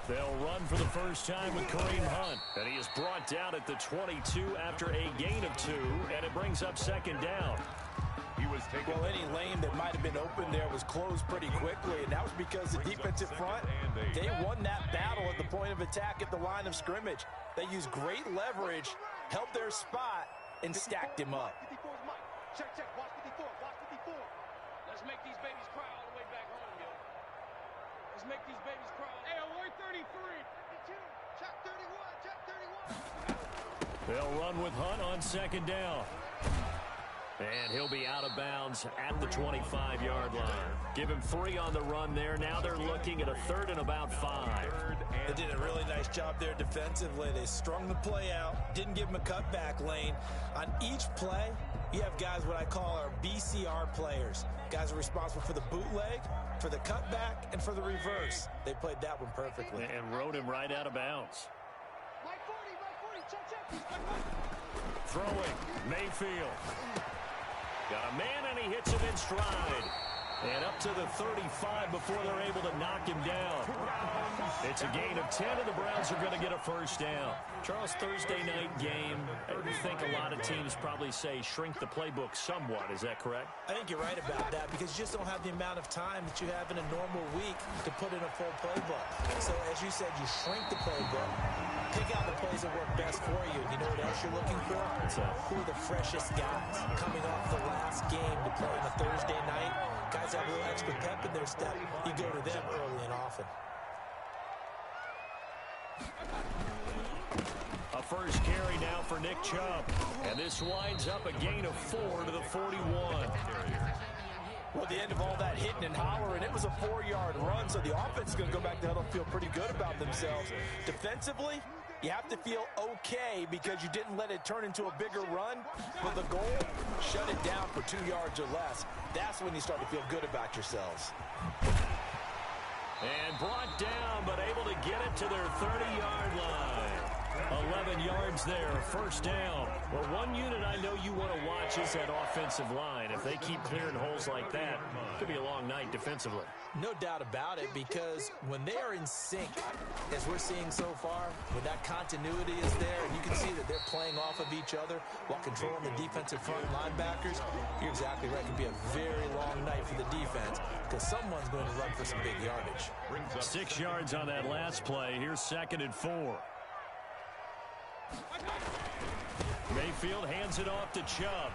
They'll run for the first time with Kareem Hunt. And he is brought down at the 22 after a gain of 2. And it brings up second down. Well, any lane that might have been open there was closed pretty quickly, and that was because the defensive front, they won that battle at the point of attack at the line of scrimmage. They used great leverage, held their spot, and stacked him up. Check, watch 54, watch 54. Let's make these babies cry all the way back home, yo. Let's make these babies cry. Hey, alert 33. 52, check 31, check 31. They'll run with Hunt on second down. And he'll be out of bounds at the 25-yard line. Give him 3 on the run there. Now they're looking at a 3rd and about 5. They did a really nice job there defensively. They strung the play out, didn't give him a cutback lane. On each play, you have guys what I call our BCR players. Guys are responsible for the bootleg, for the cutback, and for the reverse. They played that one perfectly. And rode him right out of bounds. Mike 40, check. Throwing, Mayfield. Got a man, and he hits him in stride. And up to the 35 before they're able to knock him down. It's a gain of 10, and the Browns are going to get a first down. Charles, Thursday night game, I think a lot of teams probably say shrink the playbook somewhat. Is that correct? I think you're right about that because you just don't have the amount of time that you have in a normal week to put in a full playbook. So, as you said, you shrink the playbook, pick out the plays that work best for you. You know what else you're looking for? Who are the freshest guys coming off the last game to play on a Thursday night? Guys have a little extra pep in their step. You go to them early and often. A first carry now for Nick Chubb. And this winds up a gain of 4 to the 41. Well, at the end of all that hitting and hollering, it was a 4-yard run, so the offense is going to go back to huddle and feel pretty good about themselves. Defensively, you have to feel okay because you didn't let it turn into a bigger run. But the goal, shut it down for 2 yards or less. That's when you start to feel good about yourselves. And brought down, but able to get it to their 30-yard line. 11 yards there, first down. Well, one unit I know you want to watch is that offensive line. If they keep clearing holes like that, it could be a long night defensively. No doubt about it, because when they are in sync, as we're seeing so far, when that continuity is there, and you can see that they're playing off of each other while controlling the defensive front linebackers, you're exactly right. It could be a very long night for the defense because someone's going to run for some big yardage. 6 yards on that last play. Here's 2nd and 4. Mayfield hands it off to Chubb.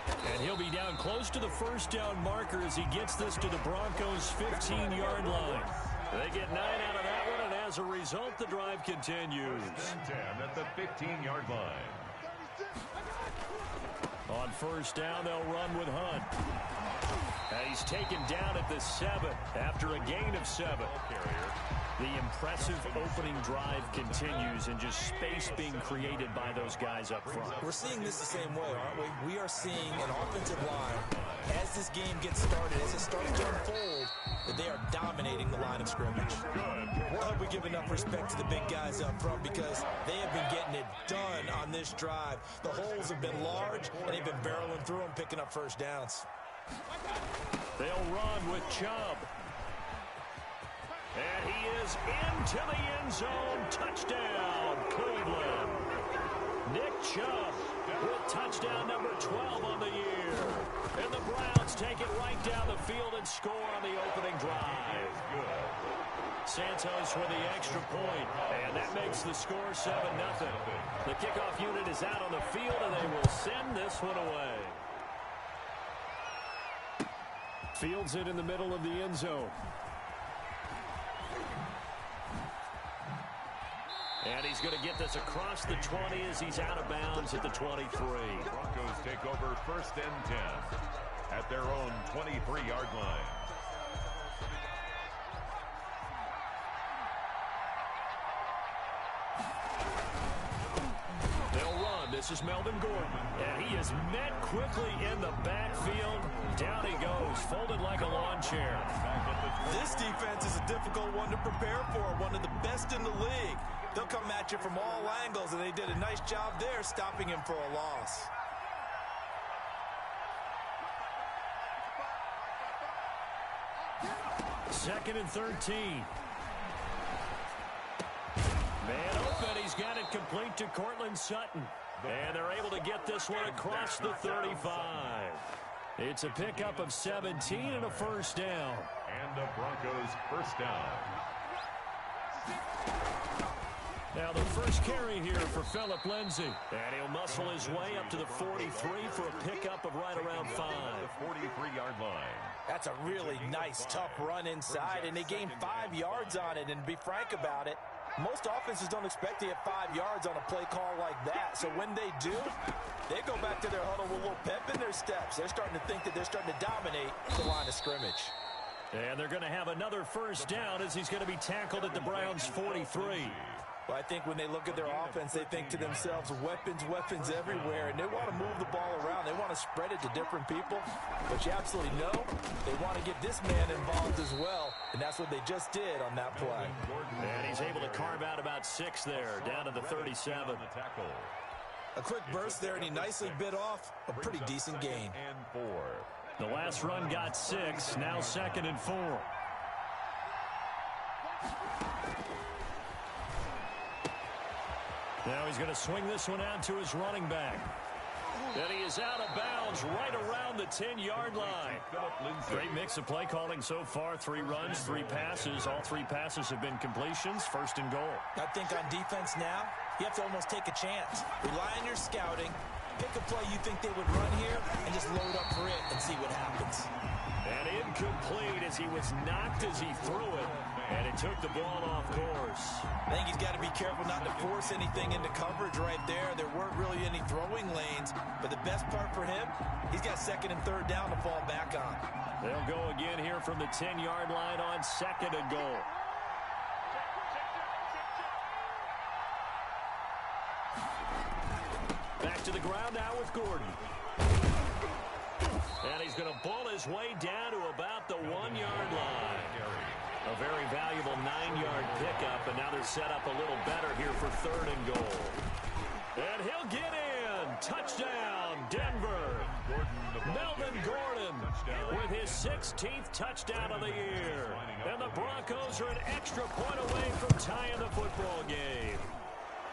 And he'll be down close to the first down marker as he gets this to the Broncos' 15-yard line. They get 9 out of that one, and as a result, the drive continues. 10 at the 15-yard line. On first down, they'll run with Hunt. And he's taken down at the 7 after a gain of 7. The impressive opening drive continues and just space being created by those guys up front. We're seeing this the same way, aren't we? We are seeing an offensive line, as this game gets started, as it starts to unfold, that they are dominating the line of scrimmage. I hope we give enough respect to the big guys up front because they have been getting it done on this drive. The holes have been large, and they've been barreling through them, picking up first downs. They'll run with Chubb. And he is into the end zone. Touchdown, Cleveland. Nick Chubb with touchdown number 12 on the year. And the Browns take it right down the field and score on the opening drive. Santos with the extra point, and that makes the score 7-0. The kickoff unit is out on the field, and they will send this one away. Fields it in the middle of the end zone. And he's going to get this across the 20 as he's out of bounds at the 23. Broncos take over 1st and 10 at their own 23-yard line. They'll run. This is Melvin Gordon. And he is met quickly in the backfield. Down he goes, folded like a lawn chair. This defense is a difficult one to prepare for, one of the best in the league. They'll come at you from all angles, and they did a nice job there stopping him for a loss. 2nd and 13. Man open, he's got it complete to Cortland Sutton. And they're able to get this one across the 35. It's a pickup of 17 and a first down. And the Broncos first down. Now the first carry here for Phillip Lindsay. And he'll muscle his way up to the 43 for a pickup of right around 5. The 43-yard line. That's a really nice, tough run inside, and they gained 5 yards on it. And to be frank about it, most offenses don't expect to get 5 yards on a play call like that. So when they do, they go back to their huddle with a little pep in their steps. They're starting to think that they're starting to dominate the line of scrimmage. And they're going to have another first down as he's going to be tackled at the Browns' 43. Well, I think when they look at their offense, they think to themselves, weapons everywhere, and they want to move the ball around. They want to spread it to different people. But you absolutely know they want to get this man involved as well, and that's what they just did on that play. And he's able to carve out about 6 there, down to the 37. A quick burst there, and he nicely bit off a pretty decent gain. The last run got 6, now 2nd and 4. Now he's going to swing this one out to his running back. And he is out of bounds right around the 10-yard line. Great mix of play calling so far. 3 runs, 3 passes. All 3 passes have been completions. 1st and goal. I think on defense now, you have to almost take a chance. Rely on your scouting. Pick a play you think they would run here and just load up for it and see what happens. And incomplete as he was knocked as he threw it. And it took the ball off course. I think he's got to be careful not to force anything into coverage right there. There weren't really any throwing lanes. But the best part for him, he's got 2nd and 3rd down to fall back on. They'll go again here from the 10-yard line on 2nd and goal. Back to the ground now with Gordon. And he's going to ball his way down to about the 1-yard line. A very valuable 9-yard pickup, and now they're set up a little better here for 3rd and goal. And he'll get in. Touchdown, Denver. Melvin Gordon with his 16th touchdown of the year. And the Broncos are an extra point away from tying the football game.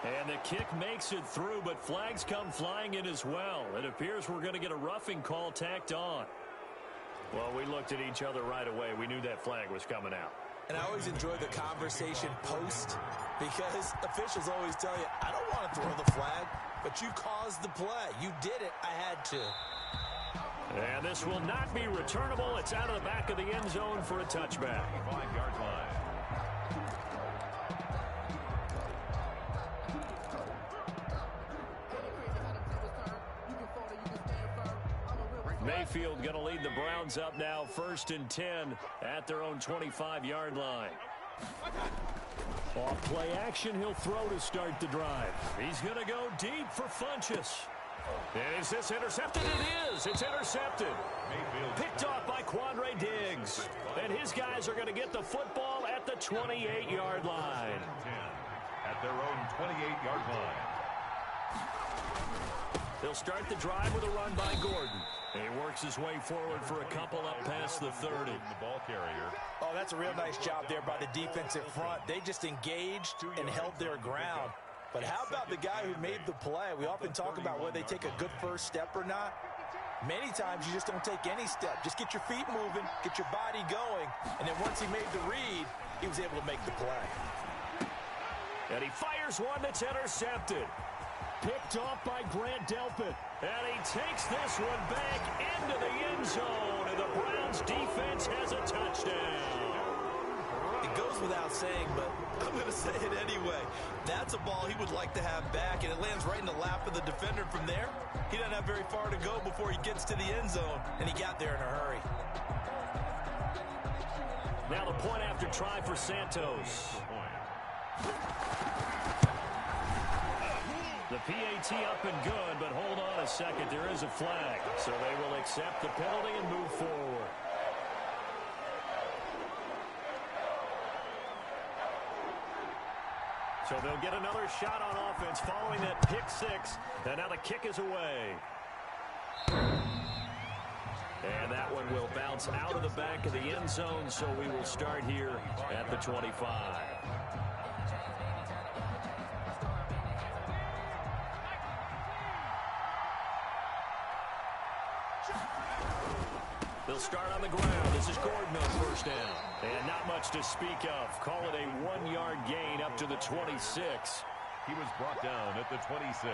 And the kick makes it through, but flags come flying in as well. It appears we're going to get a roughing call tacked on. Well, we looked at each other right away. We knew that flag was coming out. And I always enjoy the conversation post because officials always tell you, I don't want to throw the flag, but you caused the play. You did it. I had to. And this will not be returnable. It's out of the back of the end zone for a touchback. 5-yard line. Mayfield going to lead the Browns up now, 1st and 10 at their own 25-yard line. Off play action, he'll throw to start the drive. He's going to go deep for Funchess. And is this intercepted? It is. It's intercepted. Picked off by Quandre Diggs. And his guys are going to get the football at the 28-yard line. At their own 28-yard line. They'll start the drive with a run by Gordon. And he works his way forward for a couple up past the 30. The ball carrier. Oh, that's a real nice job there by the defensive front. They just engaged and held their ground. But how about the guy who made the play? We often talk about whether they take a good first step or not. Many times you just don't take any step. Just get your feet moving, get your body going. And then once he made the read, he was able to make the play. And he fires one that's intercepted. Picked off by Grant Delpit. And he takes this one back into the end zone. And the Browns defense has a touchdown. It goes without saying, but I'm going to say it anyway. That's a ball he would like to have back, and it lands right in the lap of the defender from there. He doesn't have very far to go before he gets to the end zone, and he got there in a hurry. Now the point after try for Santos. The PAT up and good, but hold on a second. There is a flag, so they will accept the penalty and move forward. So they'll get another shot on offense following that pick six, and now the kick is away. And that one will bounce out of the back of the end zone, so we will start here at the 25. They'll start on the ground. This is Gordon on first down. And not much to speak of. Call it a 1-yard gain up to the 26. He was brought down at the 26.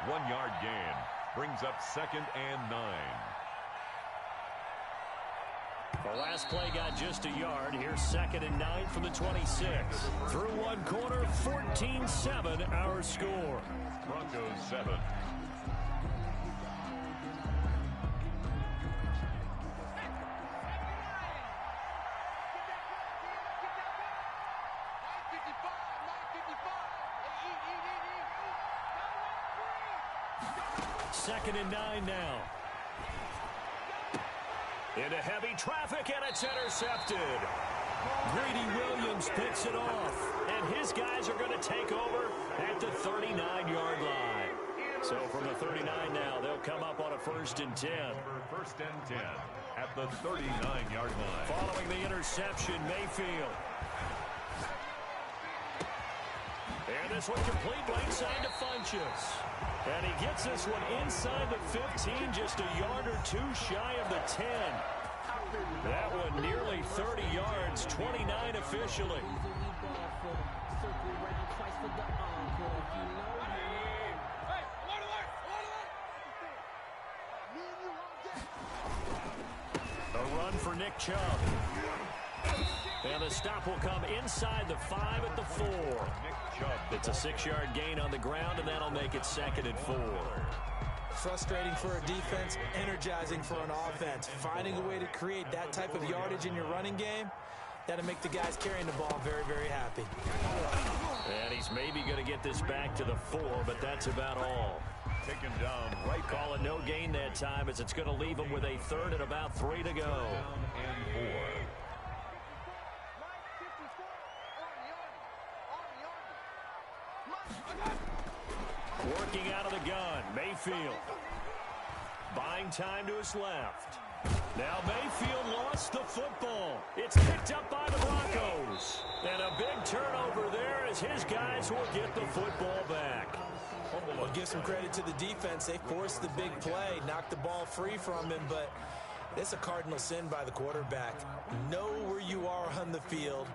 1-yard gain brings up 2nd and 9. The last play got just a yard. Here's 2nd and 9 from the 26. Through one quarter, 14-7 our score. Broncos 7. Second and 9 now. Into heavy traffic, and it's intercepted. Greedy Williams picks it off, and his guys are going to take over at the 39-yard line. So from the 39 now, they'll come up on a 1st and 10. First and 10 at the 39-yard line. Following the interception, Mayfield. And this one complete right side to Funchess. And he gets this one inside the 15, just a yard or two shy of the 10. That one nearly 30 yards, 29 officially. A run for Nick Chubb. And the stop will come inside the 5 at the 4. It's a 6-yard gain on the ground, and that'll make it 2nd and 4. Frustrating for a defense, energizing for an offense. Finding a way to create that type of yardage in your running game, that'll make the guys carrying the ball very, very happy. And he's maybe going to get this back to the 4, but that's about all. Taken down right. Call it no gain that time, as it's going to leave him with a 3rd and about 3 to go. Down and 4. Working out of the gun, Mayfield. Buying time to his left. Now Mayfield lost the football. It's picked up by the Broncos. And a big turnover there as his guys will get the football back. Well, give some credit to the defense. They forced the big play, knocked the ball free from him, but it's a cardinal sin by the quarterback. Know where you are on the field.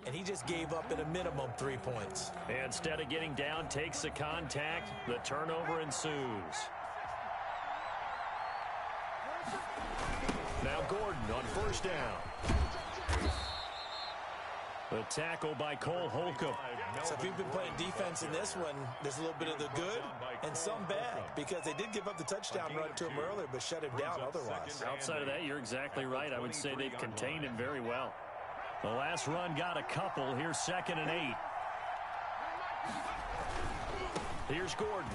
and he just gave up at a minimum 3 points. Instead of getting down, takes the contact. The turnover ensues. Now Gordon on first down. The tackle by Cole Holcomb. So if you've been playing defense in this one, there's a little bit of the good and some bad, because they did give up the touchdown run to him earlier, but shut him down otherwise. Outside of that, you're exactly right. I would say they've contained him very well. The last run got a couple. Here's 2nd and 8. Here's Gordon.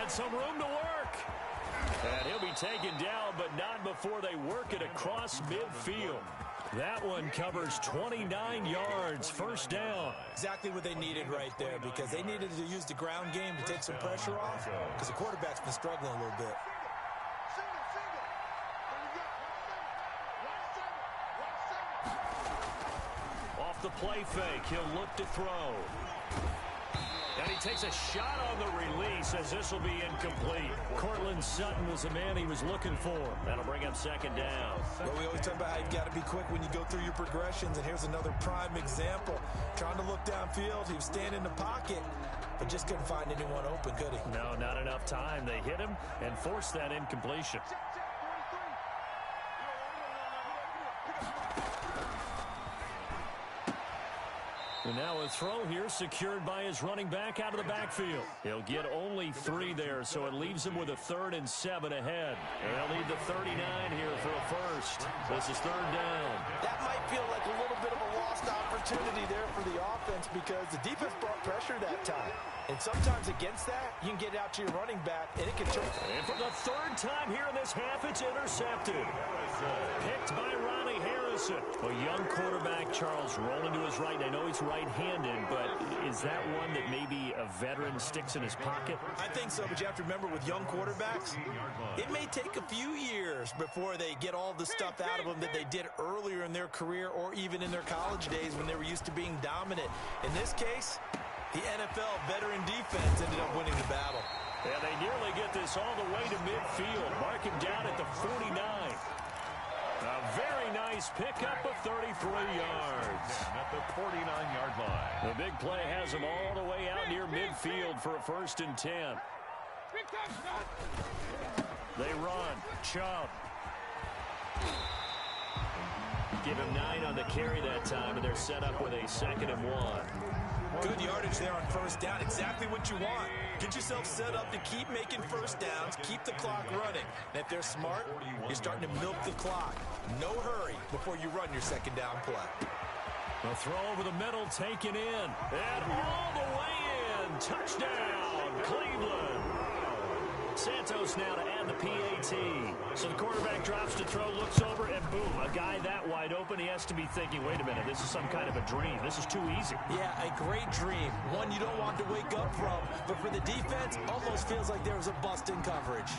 And some room to work. And he'll be taken down, but not before they work it across midfield. That one covers 29 yards, first down. Exactly what they needed right there, because they needed to use the ground game to take some pressure off, because the quarterback's been struggling a little bit. Off the play fake, he'll look to throw. And he takes a shot on the release as this will be incomplete. Cortland Sutton was the man he was looking for. That'll bring up 2nd down. Well, we always talk about how you've got to be quick when you go through your progressions, and here's another prime example. Trying to look downfield, he was standing in the pocket, but just couldn't find anyone open, could he? No, not enough time. They hit him and forced that incompletion. And now a throw here secured by his running back out of the backfield. He'll get only 3 there, so it leaves him with a 3rd and 7 ahead. And they'll need the 39 here for a first. This is 3rd down. That might feel like a little bit of a lost opportunity there for the offense, because the defense brought pressure that time. And sometimes against that, you can get out to your running back, and it can turn. And for the 3rd time here in this half, it's intercepted. Picked by Ronnie Harrison. A young quarterback, Charles, rolling to his right. I know he's right-handed, but is that one that maybe a veteran sticks in his pocket? I think so, but you have to remember, with young quarterbacks, it may take a few years before they get all the stuff out of them that they did earlier in their career, or even in their college days when they were used to being dominant. In this case, the NFL veteran defense ended up winning the battle. And they nearly get this all the way to midfield. Mark him down at the 49. A very nice pickup of 33 yards. At the 49-yard line. The big play has him all the way out near midfield for a 1st and 10. They run. Chubb. Give him 9 on the carry that time, and they're set up with a 2nd and 1. Good yardage there on first down. Exactly what you want. Get yourself set up to keep making first downs, keep the clock running. And if they're smart, you're starting to milk the clock. No hurry before you run your 2nd down play. The throw over the middle, taken in. And all the way in. Touchdown, Cleveland. Santos now to add the PAT. So the quarterback drops to throw, looks over, and boom, a guy that wide open, he has to be thinking, wait a minute, this is some kind of a dream. This is too easy. Yeah, a great dream. One you don't want to wake up from. But for the defense, almost feels like there was a bust in coverage.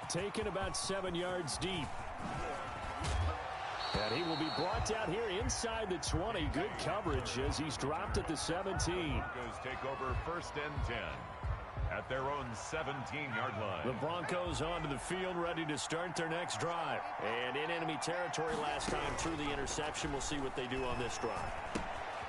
Taken about 7 yards deep. And he will be brought down here inside the 20. Good coverage as he's dropped at the 17. Broncos take over 1st and 10 at their own 17-yard line. The Broncos onto the field, ready to start their next drive. And in enemy territory last time through the interception. We'll see what they do on this drive.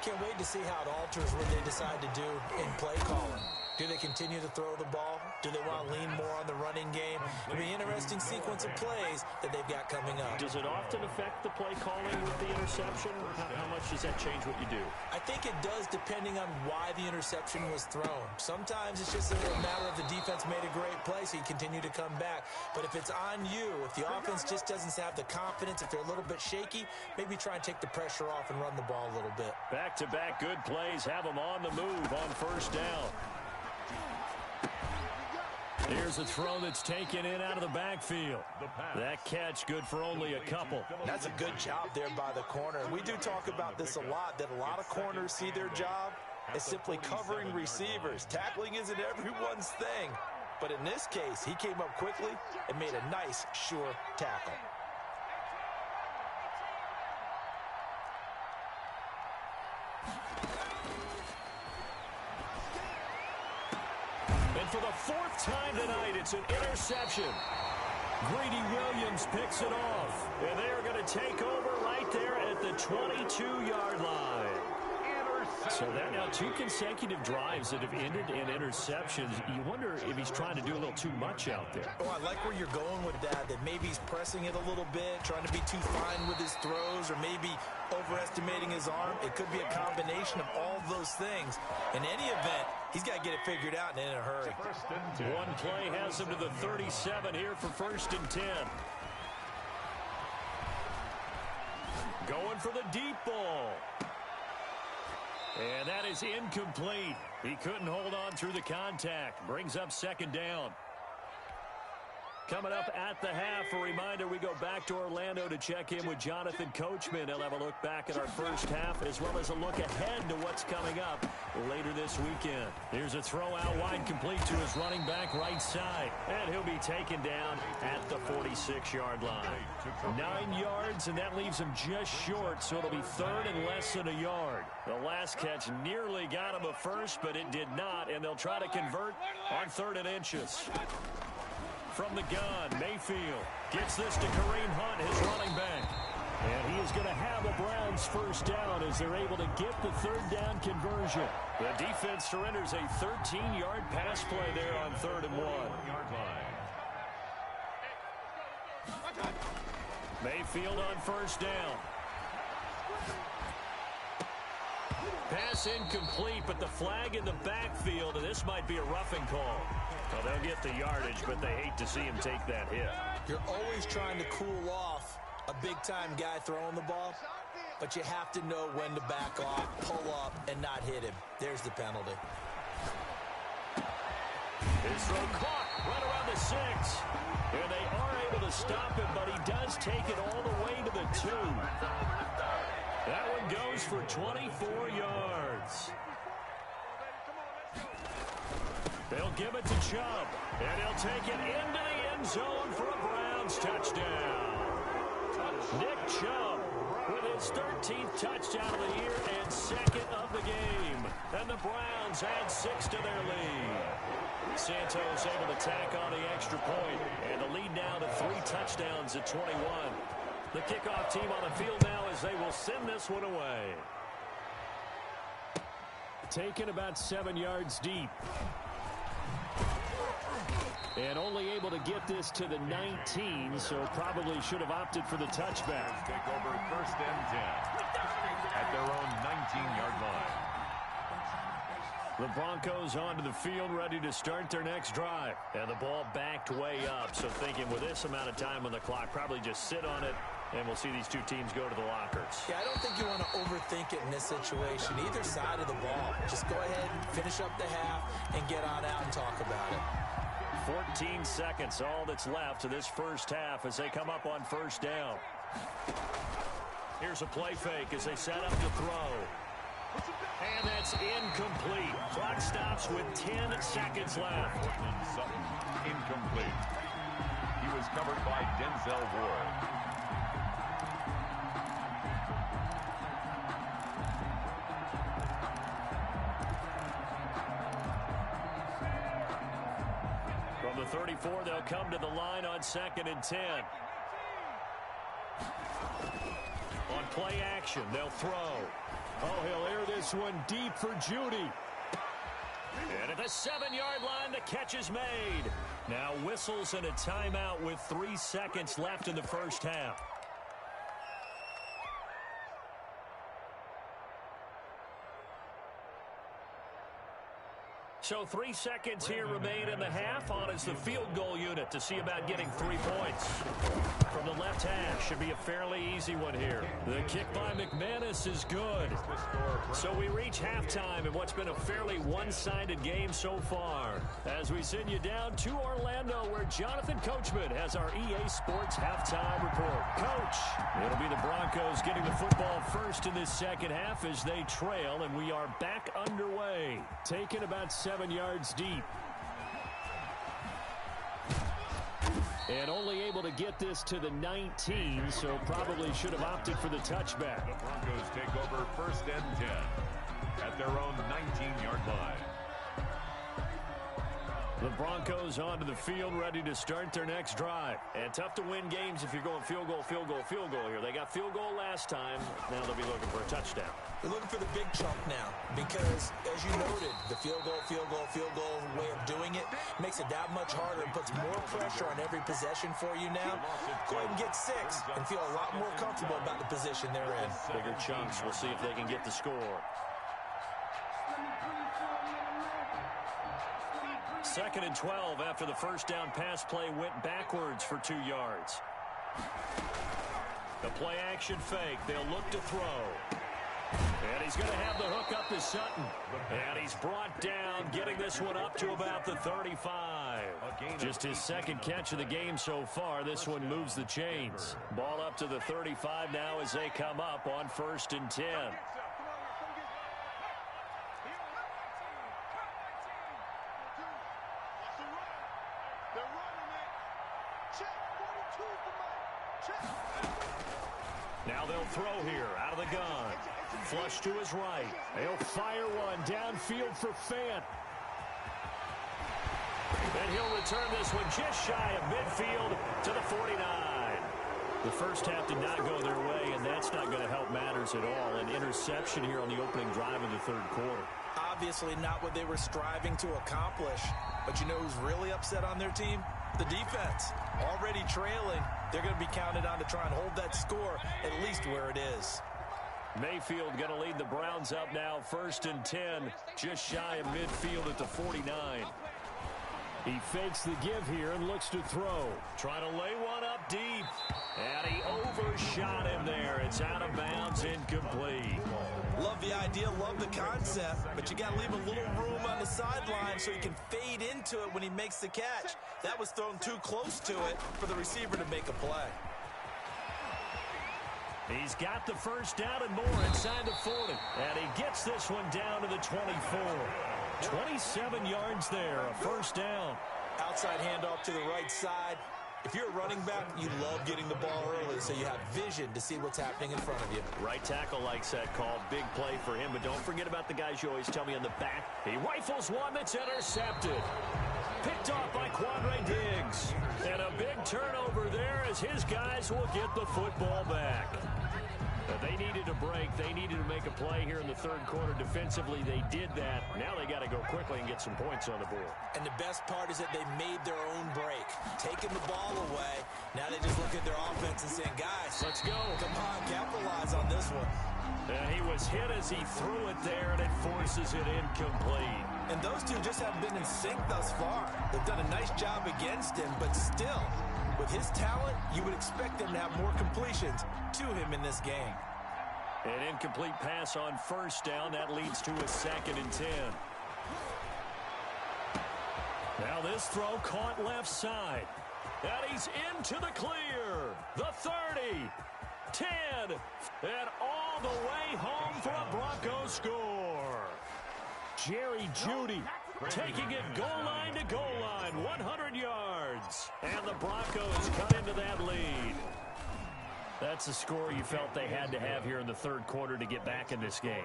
Can't wait to see how it alters what they decide to do in play calling. Do they continue to throw the ball? Do they want to lean more on the running game? It'll be an interesting sequence of plays that they've got coming up. Does it often affect the play calling with the interception? How much does that change what you do? I think it does, depending on why the interception was thrown. Sometimes it's just a matter of the defense made a great play, so you continue to come back. But if it's on you, if the offense just doesn't have the confidence, if they're a little bit shaky, maybe try and take the pressure off and run the ball a little bit. Back-to-back good plays have them on the move on first down. Here's a throw that's taken in out of the backfield. That catch good for only a couple. That's a good job there by the corner. We do talk about this a lot, that a lot of corners see their job as simply covering receivers. Tackling isn't everyone's thing. But in this case, he came up quickly and made a nice, sure tackle. And for the 4th time tonight, it's an interception. Greedy Williams picks it off. And they are going to take over right there at the 22-yard line. So that now 2 consecutive drives that have ended in interceptions. You wonder if he's trying to do a little too much out there. Oh, I like where you're going with that maybe he's pressing it a little bit, trying to be too fine with his throws, or maybe overestimating his arm. It could be a combination of all those things. In any event, he's got to get it figured out and in a hurry. One play has him to the 37 here for 1st and 10. Going for the deep ball. And that is incomplete. He couldn't hold on through the contact. Brings up 2nd down. Coming up at the half, a reminder, we go back to Orlando to check in with Jonathan Coachman. He'll have a look back at our first half as well as a look ahead to what's coming up later this weekend. Here's a throw out wide, complete to his running back right side. And he'll be taken down at the 46-yard line. 9 yards, and that leaves him just short, so it'll be 3rd and less than a yard. The last catch nearly got him a first, but it did not, and they'll try to convert on 3rd and inches. From the gun, Mayfield gets this to Kareem Hunt, his running back. And he is going to have a Browns 1st down as they're able to get the 3rd down conversion. The defense surrenders a 13-yard pass play there on 3rd and 1. Mayfield on 1st down. Pass incomplete, but the flag in the backfield, and this might be a roughing call. Well, they'll get the yardage, but they hate to see him take that hit. You're always trying to cool off a big-time guy throwing the ball, but you have to know when to back off, pull up, and not hit him. There's the penalty. His throw caught right around the 6. And they are able to stop him, but he does take it all the way to the 2. That one goes for 24 yards. They'll give it to Chubb, and he'll take it into the end zone for a Browns touchdown. Nick Chubb with his 13th touchdown of the year and 2nd of the game. And the Browns add 6 to their lead. Santos able to tack on the extra point, and the lead now to 3 touchdowns at 21. The kickoff team on the field now as they will send this one away. Taken about 7 yards deep. And only able to get this to the 19, so probably should have opted for the touchback. Take over 1st and 10 at their own 19-yard line. The Broncos onto the field, ready to start their next drive. And the ball backed way up, so thinking with this amount of time on the clock, probably just sit on it, and we'll see these two teams go to the lockers. Yeah, I don't think you want to overthink it in this situation. Either side of the ball. Just go ahead, finish up the half, and get on out and talk about it. 14 seconds, all that's left to this first half as they come up on 1st down. Here's a play fake as they set up to throw. And that's incomplete. Clock stops with 10 seconds left. Sutton, incomplete. He was covered by Denzel Ward. From the 34, they'll come to the line on 2nd and 10. On play action, they'll throw. Oh, he'll air this one deep for Judy. And at the 7-yard line, the catch is made. Now whistles and a timeout with 3 seconds left in the first half. So 3 seconds here remain in the half. On is the field goal unit to see about getting 3 points. From the left hash, should be a fairly easy one here. The kick by McManus is good. So we reach halftime in what's been a fairly one-sided game so far. As we send you down to Orlando, where Jonathan Coachman has our EA Sports halftime report. Coach, it'll be the Broncos getting the football first in this second half as they trail, and we are back underway. Taken about 7 yards deep. And only able to get this to the 19, so probably should have opted for the touchback. The Broncos take over 1st and 10 at their own 19-yard line. The Broncos onto the field, ready to start their next drive. And tough to win games if you're going field goal, field goal, field goal here. They got field goal last time. Now they'll be looking for a touchdown. They're looking for the big chunk now because, as you noted, the field goal way of doing it makes it that much harder and puts more pressure on every possession for you now. Go ahead and get 6 and feel a lot more comfortable about the position they're in. Bigger chunks. We'll see if they can get the score. 2nd and 12 after the first down pass play went backwards for 2 yards. The play action fake. They'll look to throw. And he's going to have the hook up to Sutton. And he's brought down, getting this one up to about the 35. Just his 2nd catch of the game so far. This one moves the chains. Ball up to the 35 now as they come up on 1st and 10. Now they'll throw here out of the gun. Flush to his right. They'll fire one downfield for Fant. And he'll return this one just shy of midfield to the 49. The first half did not go their way, and that's not going to help matters at all. An interception here on the opening drive of the 3rd quarter. Obviously not what they were striving to accomplish. But you know who's really upset on their team? The defense. Already trailing. They're going to be counted on to try and hold that score at least where it is. Mayfield going to lead the Browns up now, 1st and 10, just shy of midfield at the 49. He fakes the give here and looks to throw. Trying to lay one up deep. And he overshot him there. It's out of bounds, incomplete. Love the idea, love the concept, but you got to leave a little room on the sideline so he can fade into it when he makes the catch. That was thrown too close to it for the receiver to make a play. He's got the first down and more inside the 40. And he gets this one down to the 24. 27 yards there, a first down. Outside handoff to the right side. If you're a running back, you love getting the ball early so you have vision to see what's happening in front of you. Right tackle likes that call. Big play for him, but don't forget about the guys you always tell me on the back. He rifles one that's intercepted. Picked off by Quandre Diggs. And a big turnover there as his guys will get the football back. They needed a break. They needed to make a play here in the 3rd quarter. Defensively, they did that. Now they got to go quickly and get some points on the board. And the best part is that they made their own break. Taking the ball away. Now they just look at their offense and saying, guys, let's go. Come on, capitalize on this one. And he was hit as he threw it there, and it forces it incomplete. And those two just haven't been in sync thus far. They've done a nice job against him, but still, with his talent, you would expect them to have more completions to him in this game. An incomplete pass on first down. That leads to a 2nd and 10. Now this throw caught left side. And he's into the clear. The 30, 10, and all the way home for a Broncos score. Jerry Jeudy taking it goal line to goal line, 100 yards. And the Broncos cut into that lead. That's a score you felt they had to have here in the 3rd quarter to get back in this game.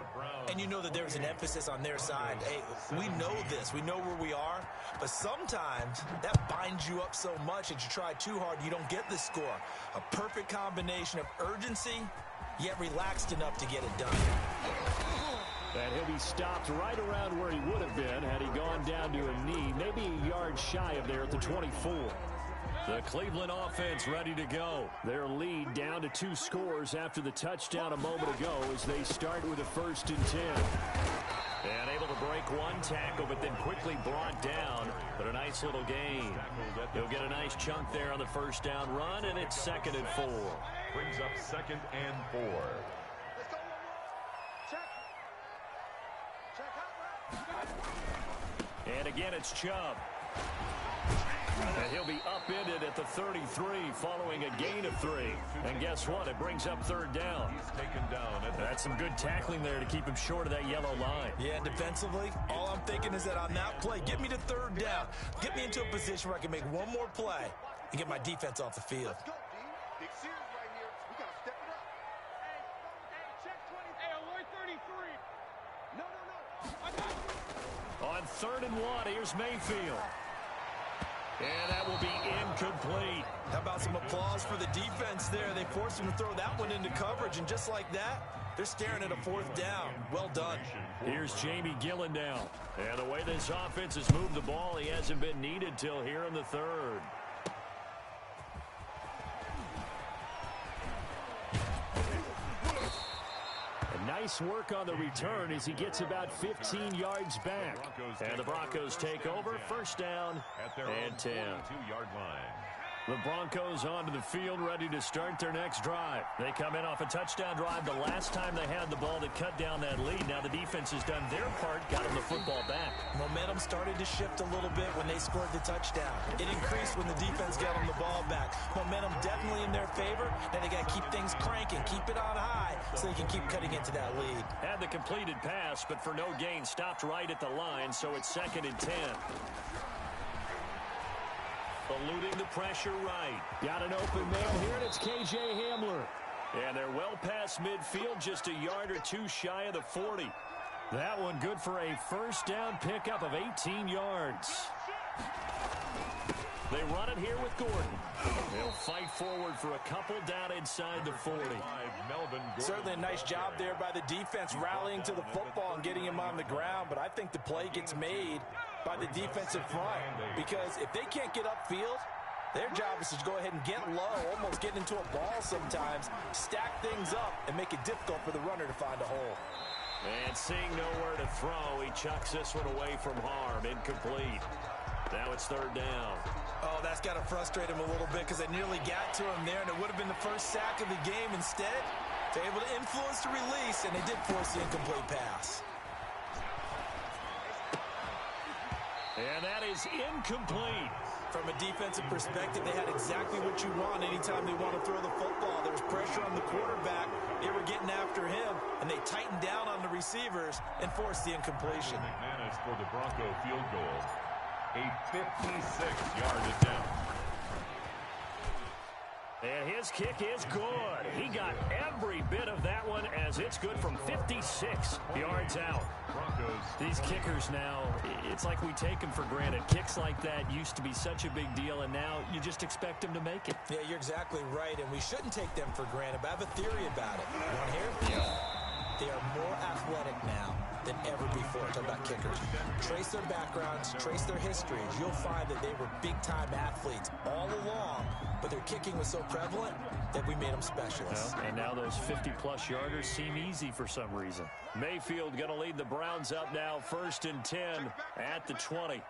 And you know that there's an emphasis on their side. Hey, we know this. We know where we are. But sometimes that binds you up so much that you try too hard, you don't get the score. A perfect combination of urgency, yet relaxed enough to get it done. And he'll be stopped right around where he would have been had he gone down to a knee, maybe a yard shy of there at the 24. The Cleveland offense ready to go. Their lead down to 2 scores after the touchdown a moment ago as they start with a 1st and 10. And able to break one tackle, but then quickly brought down. But a nice little gain. He'll get a nice chunk there on the first down run, and it's 2nd and 4. Brings up 2nd and 4. Let's go. Check. Check out. And again, it's Chubb. And he'll be upended at the 33 following a gain of 3. And guess what? It brings up 3rd down. He's taken down. That's some good tackling there to keep him short of that yellow line. Yeah, defensively, all I'm thinking is that on that play, get me to 3rd down. Get me into a position where I can make one more play and get my defense off the field. Let's go, D. Big series right here. We got to step it up. Hey, check 20. Hey, alert 33. No. On 3rd and 1, here's Mayfield. And that will be incomplete. How about some applause for the defense there? They forced him to throw that one into coverage, and just like that, they're staring at a fourth down. Well done. Here's Jamie Gillen now. And the way this offense has moved the ball, he hasn't been needed till here in the third. Nice work on the return as he gets about 15 yards back. And the Broncos take over, first down and 10. 42-yard line. The Broncos onto the field, ready to start their next drive. They come in off a touchdown drive the last time they had the ball to cut down that lead. Now the defense has done their part, got them the football back. Momentum started to shift a little bit when they scored the touchdown. It increased when the defense got them the ball back. Momentum definitely in their favor. Now they got to keep things cranking, keep it on high so they can keep cutting into that lead. Had the completed pass, but for no gain, stopped right at the line, so it's 2nd and 10. Eluding the pressure right. Got an open man here, and it's K.J. Hamler. And they're well past midfield, just a yard or two shy of the 40. That one good for a first down pickup of 18 yards. They run it here with Gordon. They'll fight forward for a couple down inside the 40. Certainly a nice job there by the defense rallying to the football and getting him on the ground, but I think the play gets made by the defensive front because if they can't get upfield, their job is to go ahead and get low, almost get into a ball sometimes, stack things up, and make it difficult for the runner to find a hole. And seeing nowhere to throw, he chucks this one away from harm, incomplete. Now it's 3rd down. Oh, that's got to frustrate him a little bit because they nearly got to him there, and it would have been the first sack of the game. Instead, they're able to influence the release, and they did force the incomplete pass. And that is incomplete. From a defensive perspective, they had exactly what you want anytime they want to throw the football. There was pressure on the quarterback. They were getting after him, and they tightened down on the receivers and forced the incompletion. McManus for the Bronco field goal. A 56-yard attempt. And his kick is good. He got every bit of that one as it's good from 56 yards out. These kickers now, it's like we take them for granted. Kicks like that used to be such a big deal, and now you just expect them to make it. Yeah, you're exactly right, and we shouldn't take them for granted, but I have a theory about it. You want to hear? Yeah. They are more athletic now than ever before. Talk about kickers. Trace their backgrounds, trace their histories. You'll find that they were big-time athletes all along, but their kicking was so prevalent that we made them specialists. Well, and now those 50-plus yarders seem easy for some reason. Mayfield going to lead the Browns up now, 1st and 10 at the 20.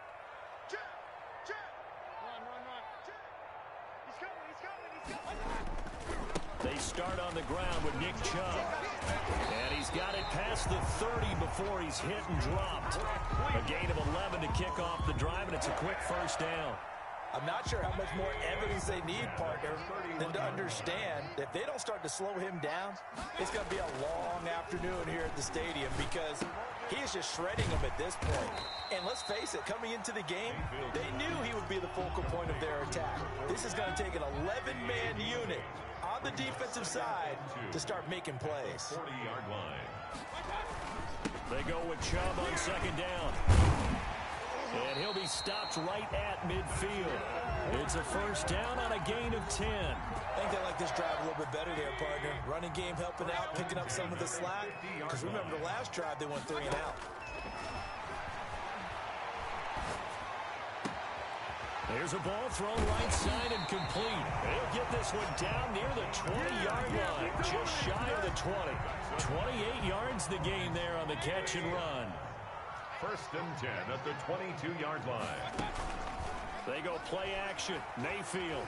They start on the ground with Nick Chubb. And he's got it past the 30 before he's hit and dropped. A gain of 11 to kick off the drive, and it's a quick first down. I'm not sure how much more evidence they need, partner, than to understand that if they don't start to slow him down, it's going to be a long afternoon here at the stadium because he is just shredding them at this point. And let's face it, coming into the game, they knew he would be the focal point of their attack. This is going to take an 11-man unit on the defensive side to start making plays. 40-yard line. They go with Chubb on 2nd down. And he'll be stopped right at midfield. It's a first down on a gain of 10. I think they like this drive a little bit better there, partner. Running game helping out, picking up some of the slack. Because remember, the last drive, they went 3 and out. There's a ball thrown right side and complete. They'll get this one down near the 20-yard line, just shy of the 20. 28 yards the gain there on the catch and run. 1st and 10 at the 22-yard line. They go play action. Mayfield.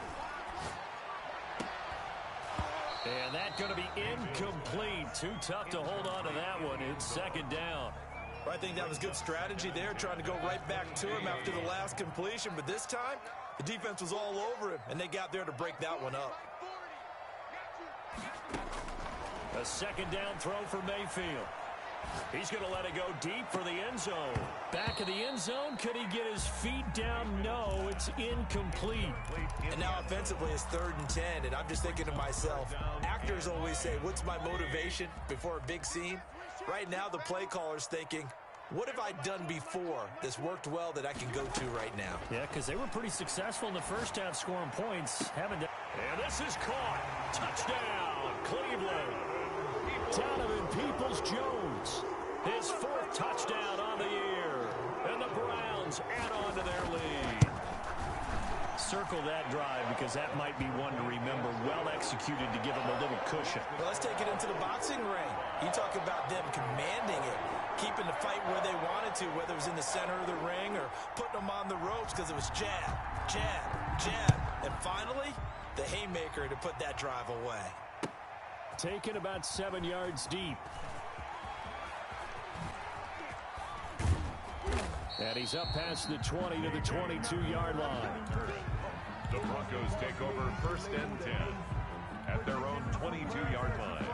And that's going to be incomplete. Too tough to hold on to that one. It's 2nd down. I think that was good strategy there, trying to go right back to him after the last completion. But this time, the defense was all over him, and they got there to break that one up. A 2nd down throw for Mayfield. He's going to let it go deep for the end zone. Back of the end zone. Could he get his feet down? No, it's incomplete. And now offensively, it's 3rd and 10, and I'm just thinking to myself, actors always say, what's my motivation before a big scene? Right now, the play caller's thinking, What have I done before that's worked well that I can go to right now? Yeah, because they were pretty successful in the first half scoring points. And this is caught. Touchdown, Cleveland. Donovan Peoples-Jones. His 4th touchdown on the year. And the Browns add on to their lead. Circle that drive because that might be one to remember. Well executed to give them a little cushion. Well, let's take it into the boxing ring. You talk about them commanding it, keeping the fight where they wanted to, whether it was in the center of the ring or putting them on the ropes because it was jab, jab, jab. And finally, the haymaker to put that drive away. Taken about 7 yards deep. And he's up past the 20 to the 22-yard line. The Broncos take over 1st and 10 at their own 22-yard line.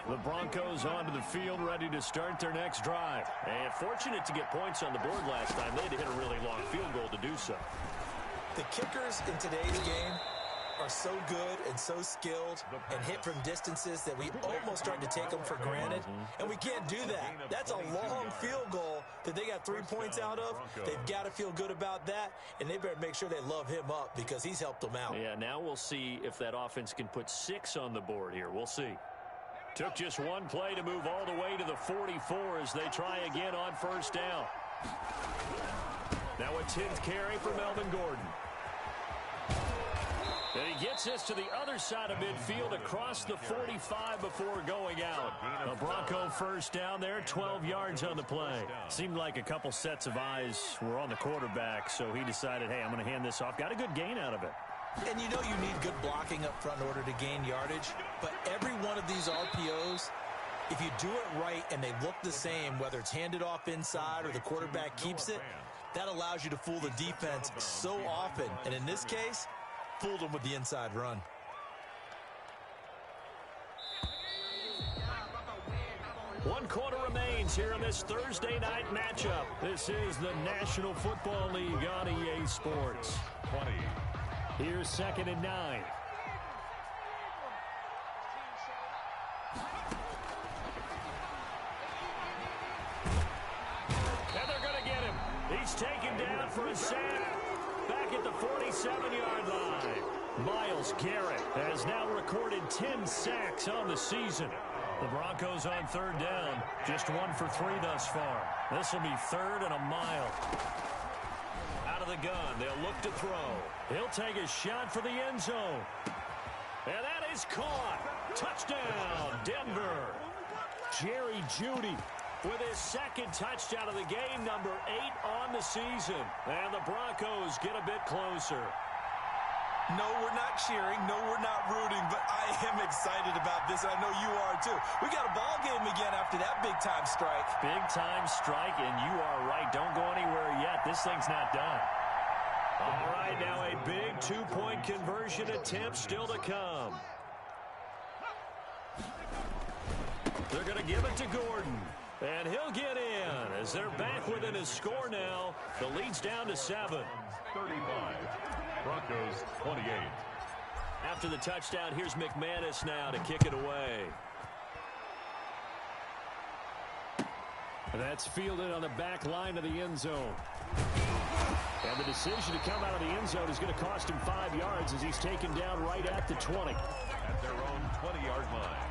The Broncos onto the field, ready to start their next drive. And fortunate to get points on the board last time. They had to hit a really long field goal to do so. The kickers in today's game are so good and so skilled and hit from distances that we almost start to take them for granted. And we can't do that. That's a long field goal that they got 3 points out of. They've got to feel good about that, and they better make sure they love him up because he's helped them out. Yeah, now we'll see if that offense can put 6 on the board here. We'll see. Took just one play to move all the way to the 44 as they try again on 1st down. Now a 10th carry for Melvin Gordon. And he gets this to the other side of midfield across the 45 before going out. A Bronco 1st down there, 12 yards on the play. Seemed like a couple sets of eyes were on the quarterback, so he decided, hey, I'm going to hand this off. Got a good gain out of it. And you know you need good blocking up front in order to gain yardage. But every one of these RPOs, if you do it right and they look the same, whether it's handed off inside or the quarterback keeps it, that allows you to fool the defense so often. And in this case, fooled them with the inside run. One quarter remains here in this Thursday night matchup. This is the National Football League on EA Sports. 20. Here's 2nd and 9. And they're going to get him. He's taken down for a sack. Back at the 47-yard line. Myles Garrett has now recorded 10 sacks on the season. The Broncos on 3rd down. Just 1 for 3 thus far. This will be 3rd and a mile. Out of the gun, they'll look to throw. He'll take a shot for the end zone. And that is caught. Touchdown, Denver. Jerry Jeudy with his 2nd touchdown of the game, number 8 on the season. And the Broncos get a bit closer. No, we're not cheering. No, we're not rooting. But I am excited about this. I know you are, too. We got a ball game again after that big-time strike. Big-time strike, and you are right. Don't go anywhere yet. This thing's not done. All right, now a big 2-point conversion attempt still to come. They're going to give it to Gordon. And he'll get in as they're back within a score now. The lead's down to 7. 35. Broncos 28. After the touchdown, here's McManus now to kick it away. That's fielded on the back line of the end zone. And the decision to come out of the end zone is going to cost him 5 yards as he's taken down right at the 20. At their own 20-yard line.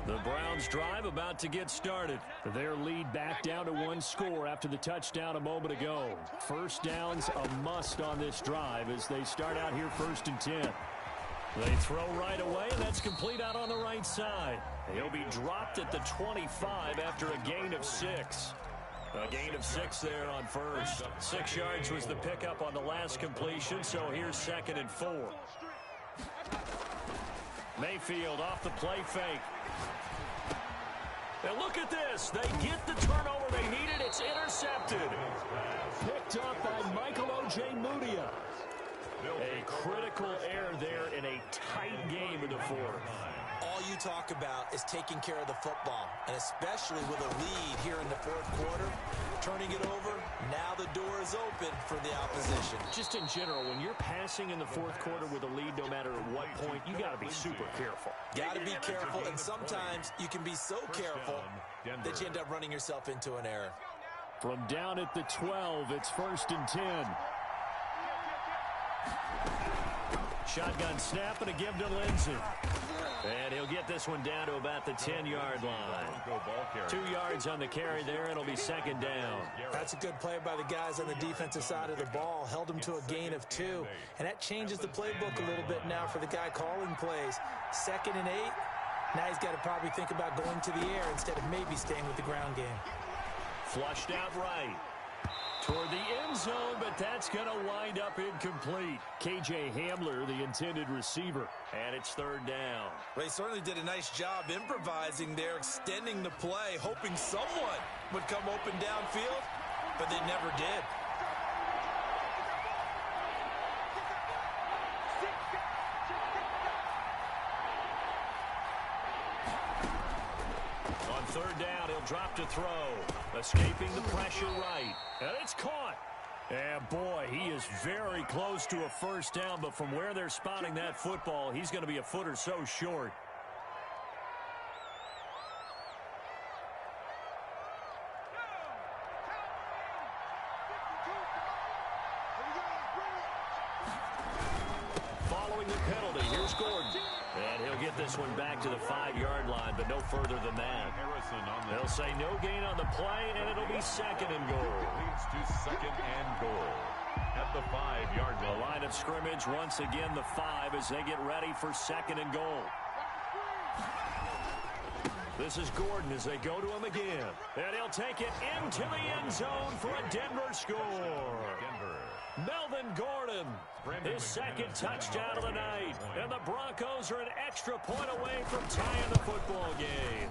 The Browns drive about to get started. Their lead back down to 1 score after the touchdown a moment ago. 1st down's a must on this drive as they start out here 1st and 10. They throw right away, and that's complete out on the right side. He'll be dropped at the 25 after a gain of 6. A gain of 6 there on 1st. 6 yards was the pickup on the last completion, so here's 2nd and 4. Mayfield off the play fake. And look at this. They get the turnover they needed. It's intercepted. Picked up by Michael Ojemudia. A critical error there in a tight game in the 4th. All you talk about is taking care of the football, and especially with a lead here in the fourth quarter, turning it over, now the door is open for the opposition. Just in general, when you're passing in the fourth quarter with a lead, no matter at what point, you got to be super careful. Got to be careful, and sometimes you can be so careful that you end up running yourself into an error. From down at the 12, it's 1st and 10. Shotgun snap and a give to Lindsey. And he'll get this one down to about the 10-yard line. 2 yards on the carry there. It'll be 2nd down. That's a good play by the guys on the defensive side of the ball. Held him to a gain of 2. And that changes the playbook a little bit now for the guy calling plays. 2nd and 8. Now he's got to probably think about going to the air instead of maybe staying with the ground game. Flushed out right. Toward the end zone, but that's going to wind up incomplete. KJ Hamler, the intended receiver, and it's 3rd down. They certainly did a nice job improvising there, extending the play, hoping someone would come open downfield, but they never did. On 3rd down, he'll drop to throw. Escaping the pressure right. And it's caught. And boy, he is very close to a 1st down, but from where they're spotting that football, he's going to be a foot or so short. Following the penalty, here's Gordon. And he'll get this one back to the 5-yard line, but no further than that. They'll say no gain on the play, and it'll be 2nd and goal. Leads to 2nd and goal at the 5-yard line. The line of scrimmage, once again, the 5 as they get ready for 2nd and goal. This is Gordon as they go to him again. And he'll take it into the end zone for a Denver score. Melvin Gordon, his 2nd touchdown of the night. And the Broncos are an extra point away from tying the football game.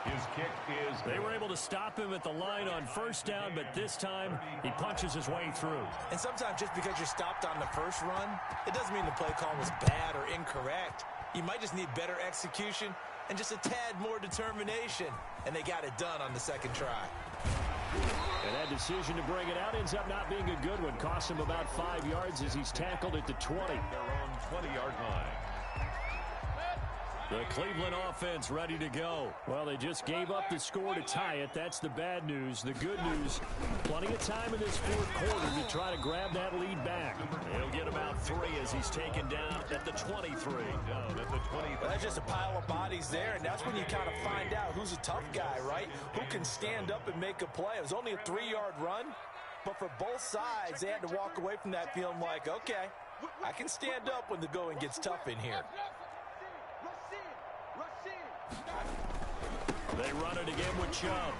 His kick is They were able to stop him at the line on 1st down, but this time he punches his way through. And sometimes just because you're stopped on the first run, it doesn't mean the play call was bad or incorrect. You might just need better execution and just a tad more determination. And they got it done on the 2nd try. And that decision to bring it out ends up not being a good one. Costs him about 5 yards as he's tackled at the 20. their own 20-yard line. The Cleveland offense ready to go. Well, they just gave up the score to tie it. That's the bad news. The good news, plenty of time in this 4th quarter to try to grab that lead back. He'll get about 3 as he's taken down at the 23. Down at the 20. Well, that's just a pile of bodies there, and that's when you kind of find out who's a tough guy, right? Who can stand up and make a play. It was only a 3-yard run, but for both sides, they had to walk away from that feeling like, okay, I can stand up when the going gets tough in here. They run it again with Chubb.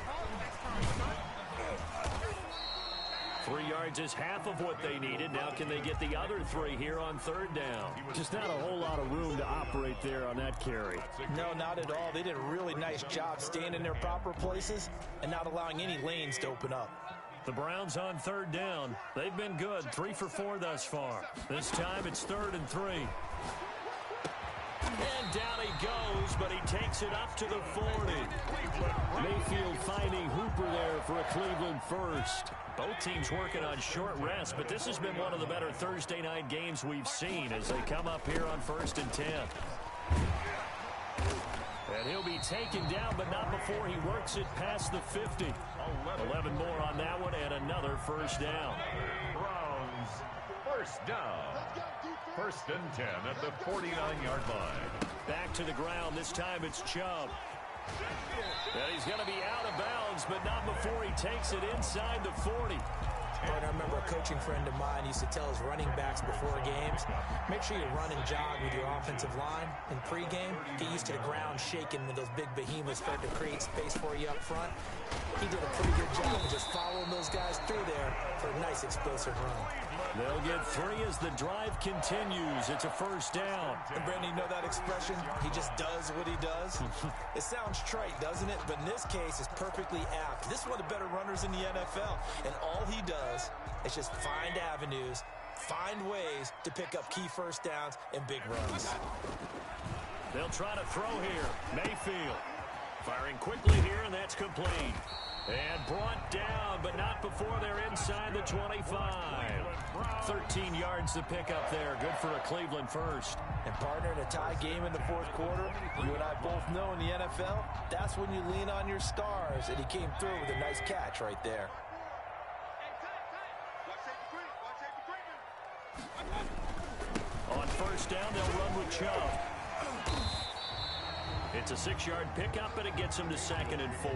3 yards is half of what they needed. Now can they get the other 3 here on 3rd down? Just not a whole lot of room to operate there on that carry. No, not at all. They did a really nice job staying in their proper places and not allowing any lanes to open up. The Browns on 3rd down. They've been good, 3 for 4 thus far. This time it's 3rd and 3. And down he goes, but he takes it up to the 40. Mayfield finding Hooper there for a Cleveland first. Both teams working on short rest, but this has been one of the better Thursday night games we've seen as they come up here on 1st and 10. And he'll be taken down, but not before he works it past the 50. 11 more on that one, and another 1st down. Browns, 1st down. 1st and 10 at the 49-yard line. Back to the ground. This time it's Chubb. And he's going to be out of bounds, but not before he takes it inside the 40. I remember a coaching friend of mine used to tell his running backs before games, make sure you run and jog with your offensive line in pregame. Get used to the ground shaking when those big behemoths start to create space for you up front. He did a pretty good job of just following those guys through there for a nice explosive run. They'll get 3 as the drive continues. It's a 1st down. And Brandon, you know that expression? He just does what he does. It sounds trite, doesn't it? But in this case, it's perfectly apt. This is one of the better runners in the NFL. And all he does is just find avenues, find ways to pick up key 1st downs and big runs. They'll try to throw here. Mayfield firing quickly here, and that's complete. And brought down, but not before they're inside the 25. 13 yards to pick up there. Good for a Cleveland first. And partner, in a tie game in the fourth quarter, you and I both know in the NFL, that's when you lean on your stars. And he came through with a nice catch right there. On first down, they'll run with Chubb. It's a 6-yard pickup, and it gets him to 2nd and 4.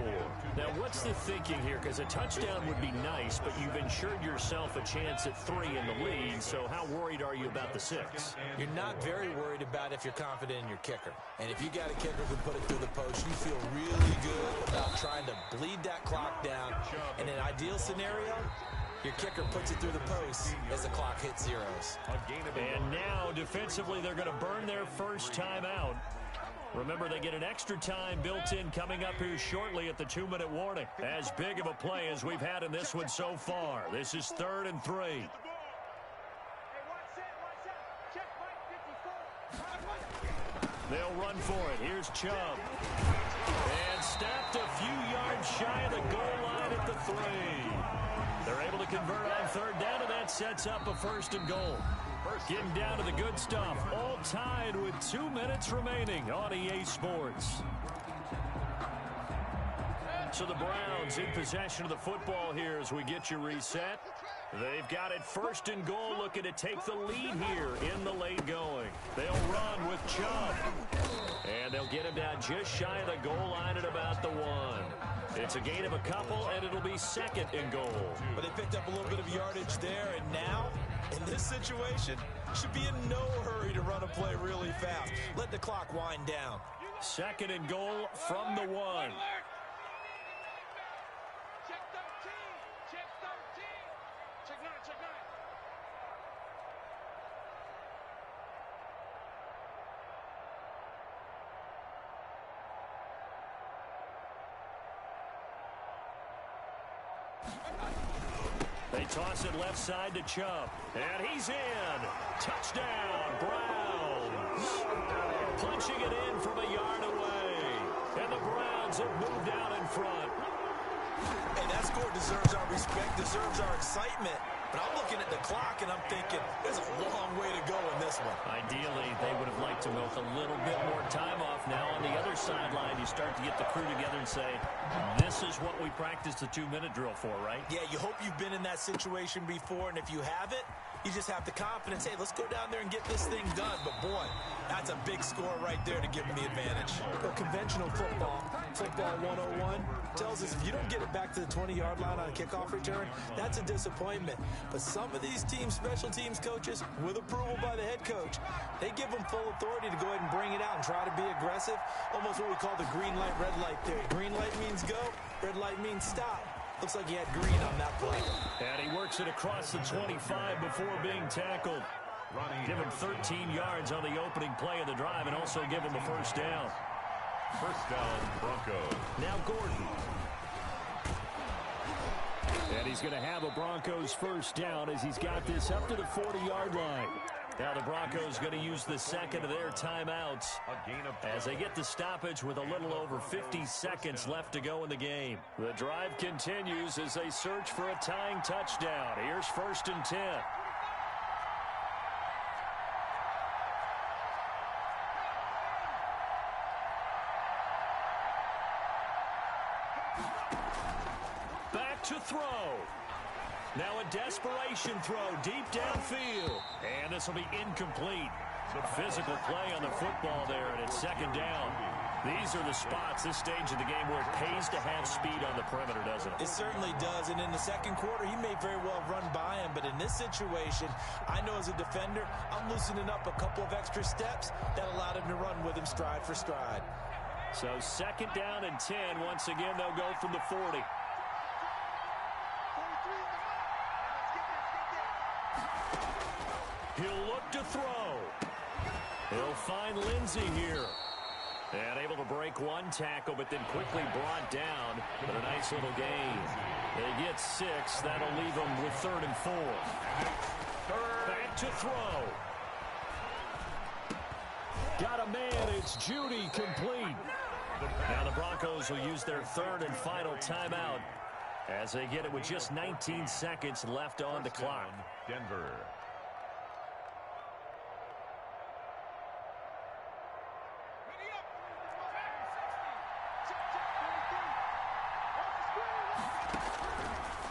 Now, what's the thinking here? Because a touchdown would be nice, but you've insured yourself a chance at 3 in the lead, so how worried are you about the 6? You're not very worried about if you're confident in your kicker. And if you got a kicker who put it through the post, you feel really good about trying to bleed that clock down. In an ideal scenario, your kicker puts it through the post as the clock hits zeros. And now, defensively, they're going to burn their first time out. Remember, they get an extra time built in coming up here shortly at the 2-minute warning. As big of a play as we've had in this one so far. This is 3rd and 3. They'll run for it. Here's Chubb. And snapped a few yards shy of the goal line at the 3. They're able to convert on 3rd down, and that sets up a 1st and goal. Getting down to the good stuff. All tied with 2 minutes remaining on EA Sports. So the Browns in possession of the football here as we get you reset. They've got it 1st and goal, looking to take the lead here in the late going. They'll run with Chubb. And they'll get him down just shy of the goal line at about the 1. It's a gain of a couple, and it'll be 2nd and goal. But they picked up a little bit of yardage there, and now, in this situation, should be in no hurry to run a play really fast. Let the clock wind down. 2nd and goal from the 1. Check 13. Check 13. Check 9. Check 9. They toss it left side to Chubb. And he's in. Touchdown, Browns. Punching it in from a yard away. And the Browns have moved out in front. Hey, that score deserves our respect, deserves our excitement. But I'm looking at the clock, and I'm thinking, there's a long way to go in this one. Ideally, they would have liked to milk a little bit more time off. Now, on the other sideline, you start to get the crew together and say, this is what we practiced the 2-minute drill for, right? Yeah, you hope you've been in that situation before, and if you haven't, you just have the confidence, hey, let's go down there and get this thing done. But, boy, that's a big score right there to give them the advantage. Well, conventional football 101, tells us if you don't get it back to the 20-yard line on a kickoff return, that's a disappointment. But some of these teams, special teams coaches, with approval by the head coach, they give them full authority to go ahead and bring it out and try to be aggressive. Almost what we call the green light, red light theory. Green light means go, red light means stop. Looks like he had green on that play. And he works it across the 25 before being tackled. Give him 13 yards on the opening play of the drive and also give him a 1st down. 1st down, Broncos. Now Gordon. And he's going to have a Broncos 1st down as he's got this up to the 40-yard line. Now the Broncos going to use the 2nd of their timeouts as they get the stoppage with a little over 50 seconds left to go in the game. The drive continues as they search for a tying touchdown. Here's 1st and 10. Back to throw. Now a desperation throw deep downfield. And this will be incomplete. The physical play on the football there, and it's 2nd down. These are the spots, this stage of the game, where it pays to have speed on the perimeter, doesn't it? It certainly does, and in the 2nd quarter, he may very well run by him, but in this situation, I know as a defender, I'm loosening up a couple of extra steps that allowed him to run with him stride for stride. So 2nd down and 10. Once again, they'll go from the 40. He'll look to throw. He'll find Lindsey here. And able to break one tackle, but then quickly brought down. But a nice little gain. They get 6. That'll leave them with 3rd and 4. Back to throw. Got a man It's Judy complete. Now the Broncos will use their third and final timeout as they get it with just 19 seconds left on the clock. Denver.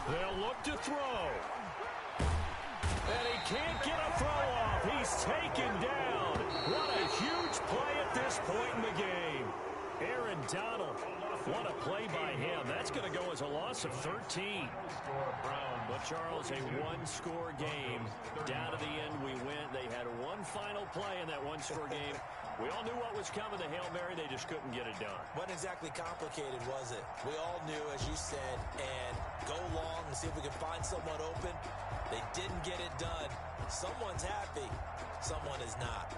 They'll look to throw. And he can't get a throw off. He's taken down. What a huge play at this point in the game. Aaron Donald. What a play by him. That's going to go as a loss of 13. But, Charles, a one-score game. Down to the end we went. They had one final play in that one-score game. We all knew what was coming, the Hail Mary. They just couldn't get it done. Wasn't exactly complicated, was it? We all knew, as you said, and go long and see if we can find someone open. They didn't get it done. Someone's happy. Someone is not.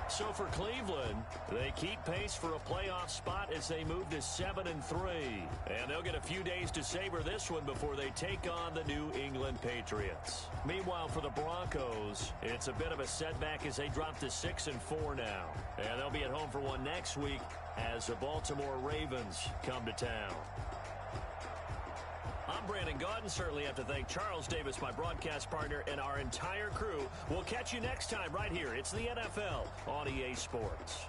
So for Cleveland, they keep pace for a playoff spot as they move to 7-3. And they'll get a few days to savor this one before they take on the New England Patriots. Meanwhile, for the Broncos, it's a bit of a setback as they drop to 6-4 now. And they'll be at home for one next week as the Baltimore Ravens come to town. I'm Brandon Gaudin. Certainly have to thank Charles Davis, my broadcast partner, and our entire crew. We'll catch you next time right here. It's the NFL on EA Sports.